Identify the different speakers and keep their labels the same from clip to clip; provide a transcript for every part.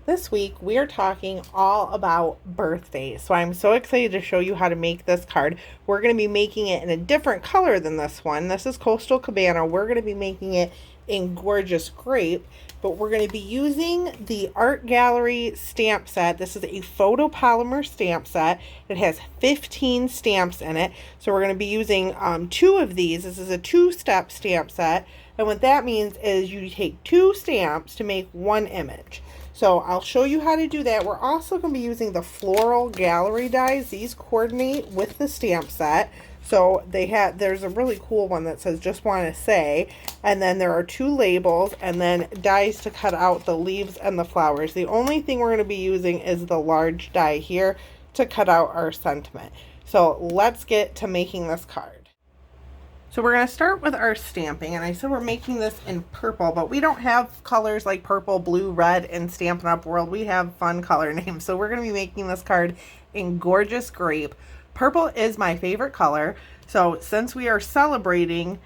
Speaker 1: This week we are talking all about birthdays. So I'm so excited to show you how to make this card. We're going to be making it in a different color than this one. This is Coastal Cabana. We're going to be making it in Gorgeous Grape, but we're going to be using the Art Gallery stamp set. This is a photopolymer stamp set. It has 15 stamps in it. So we're going to be using 2 of these. This is a 2-step stamp set. And what that means is you take 2 stamps to make 1 image. So I'll show you how to do that. We're also going to be using the floral gallery dies. These coordinate with the stamp set. So there's a really cool one that says just want to say, and then there are 2 labels and then dies to cut out the leaves and the flowers. The only thing we're going to be using is the large die here to cut out our sentiment. So let's get to making this card. So we're going to start with our stamping, and I said we're making this in purple, but we don't have colors like purple, blue, red in Stampin' Up! World. We have fun color names. So we're going to be making this card in Gorgeous Grape. Purple is my favorite color. So since we are celebrating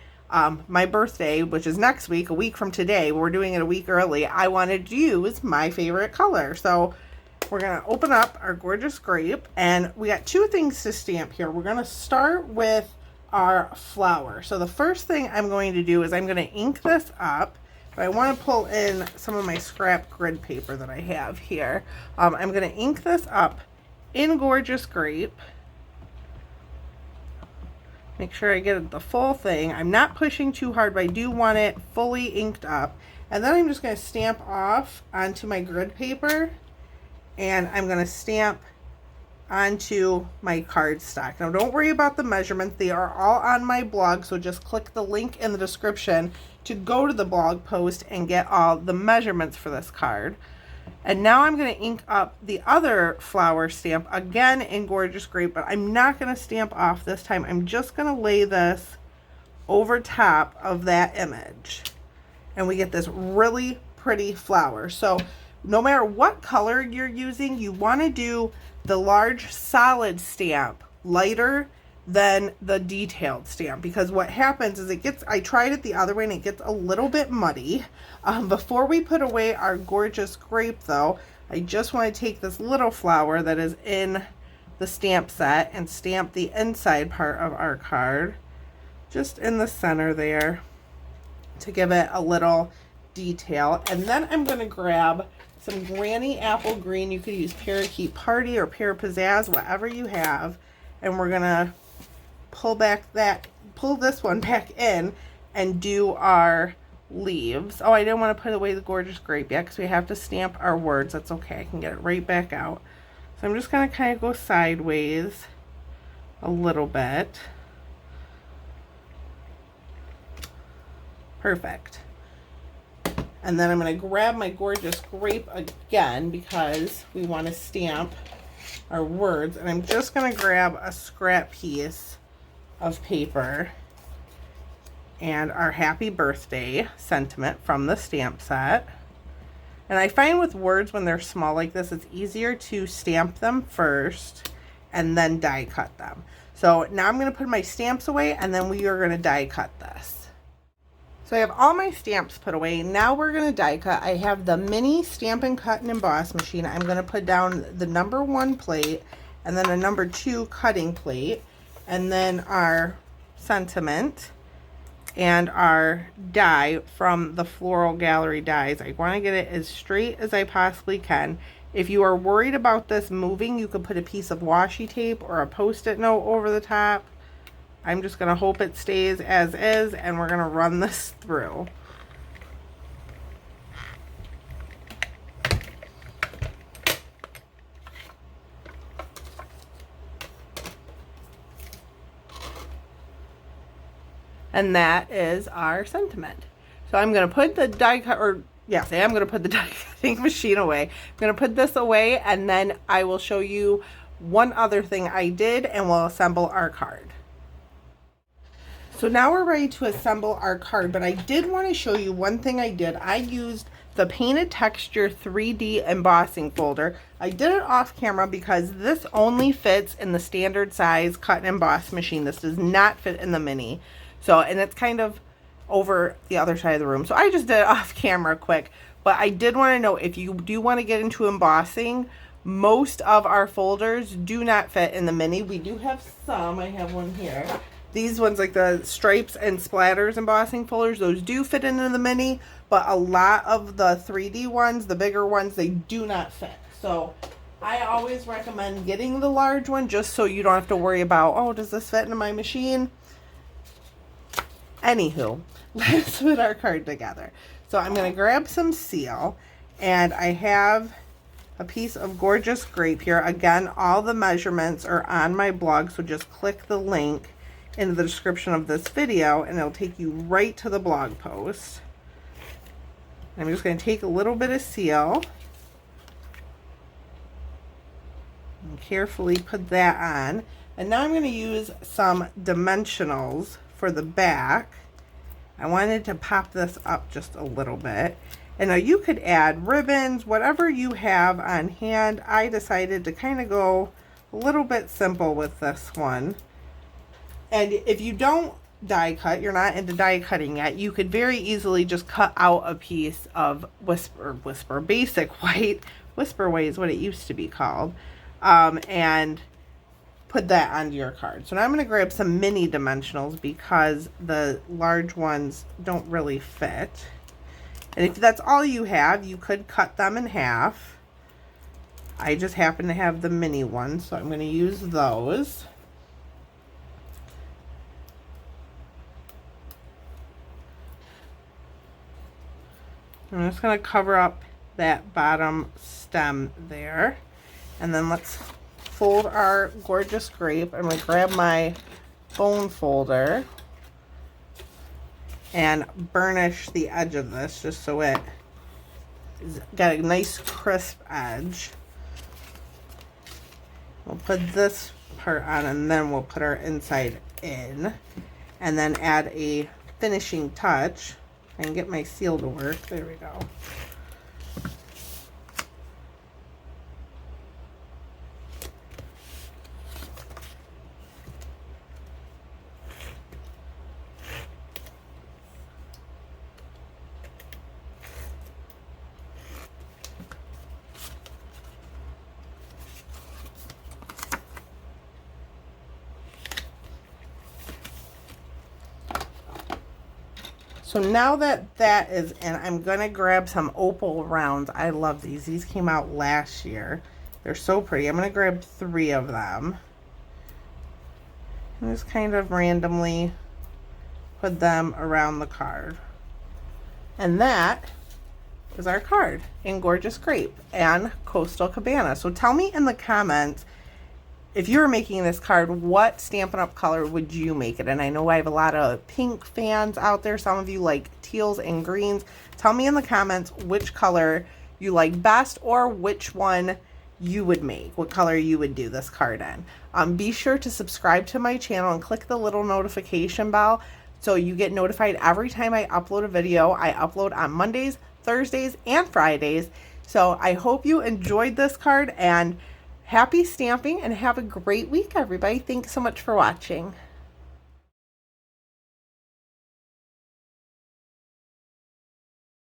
Speaker 1: my birthday, which is next week, a week from today, we're doing it a week early, I wanted to use my favorite color. So we're going to open up our Gorgeous Grape, and we got 2 things to stamp here. We're going to start with our flower. So the first thing I'm going to do is I'm going to ink this up, but I want to pull in some of my scrap grid paper that I have here. I'm going to ink this up in Gorgeous Grape. Make sure I get the full thing. I'm not pushing too hard, but I do want it fully inked up. And then I'm just going to stamp off onto my grid paper, and I'm going to stamp onto my cardstock. Now don't worry about the measurements. They are all on my blog, so just click the link in the description to go to the blog post and get all the measurements for this card. And now I'm going to ink up the other flower stamp again in Gorgeous Grape, but I'm not going to stamp off this time. I'm just going to lay this over top of that image, and we get this really pretty flower. So no matter what color you're using, you want to do the large solid stamp lighter than the detailed stamp, because what happens is I tried it the other way and it gets a little bit muddy. Before we put away our Gorgeous Grape though, I just want to take this little flower that is in the stamp set and stamp the inside part of our card just in the center there to give it a little detail. And then I'm going to grab some Granny Apple Green. You could use Parakeet Party or Pear Pizzazz, whatever you have. And we're going to pull this one back in and do our leaves. Oh, I didn't want to put away the Gorgeous Grape yet because we have to stamp our words. That's okay. I can get it right back out. So I'm just going to kind of go sideways a little bit. Perfect. And then I'm going to grab my Gorgeous Grape again because we want to stamp our words. And I'm just going to grab a scrap piece of paper and our happy birthday sentiment from the stamp set. And I find with words when they're small like this, it's easier to stamp them first and then die cut them. So now I'm going to put my stamps away, and then we are going to die cut this. So I have all my stamps put away. Now we're going to die cut. I have the mini Stampin' Cut and Emboss machine. I'm going to put down the number 1 plate and then a number 2 cutting plate, and then our sentiment and our die from the Floral Gallery dies. I want to get it as straight as I possibly can. If you are worried about this moving, you could put a piece of washi tape or a Post-it note over the top. I'm just going to hope it stays as is, and we're going to run this through. And that is our sentiment. So I'm going to put the die cut, or yes, I am going to put the die cutting machine away. I'm going to put this away, and then I will show you one other thing I did, and we'll assemble our card. So now we're ready to assemble our card, but I did want to show you one thing I did. I used the Painted Texture 3D embossing folder. I did it off camera because this only fits in the standard size cut and emboss machine. This does not fit in the mini. So, and it's kind of over the other side of the room. So I just did it off camera quick. But I did want to note, if you do want to get into embossing, most of our folders do not fit in the mini. We do have some. I have one here. These ones, like the stripes and splatters embossing folders, those do fit into the mini, but a lot of the 3D ones, the bigger ones, they do not fit. So I always recommend getting the large one just so you don't have to worry about, oh, does this fit into my machine? Anywho, let's put our card together. So I'm going to grab some seal, and I have a piece of gorgeous grape here. Again, all the measurements are on my blog, so just click the link in the description of this video and it'll take you right to the blog post. I'm just going to take a little bit of seal and carefully put that on. And now I'm going to use some dimensionals for the back. I wanted to pop this up just a little bit. And now you could add ribbons, whatever you have on hand. I decided to kind of go a little bit simple with this one. And if you don't die cut, you're not into die cutting yet, you could very easily just cut out a piece of basic white, Whisper Way is what it used to be called, and put that onto your card. So now I'm going to grab some mini dimensionals because the large ones don't really fit. And if that's all you have, you could cut them in half. I just happen to have the mini ones, so I'm going to use those. I'm just going to cover up that bottom stem there. And then let's fold our gorgeous grape. I'm going to grab my bone folder and burnish the edge of this just so it's got a nice crisp edge. We'll put this part on and then we'll put our inside in and then add a finishing touch. And get my seal to work. There we go. So now that that is in, I'm going to grab some opal rounds. I love these. These came out last year. They're so pretty. I'm going to grab 3 of them. And just kind of randomly put them around the card. And that is our card in Gorgeous Grape and Coastal Cabana. So tell me in the comments, if you were making this card, what Stampin' Up! Color would you make it? And I know I have a lot of pink fans out there. Some of you like teals and greens. Tell me in the comments which color you like best or which one you would make, what color you would do this card in. Be sure to subscribe to my channel and click the little notification bell so you get notified every time I upload a video. I upload on Mondays, Thursdays, and Fridays. So I hope you enjoyed this card, and happy stamping and have a great week, everybody. Thanks so much for watching.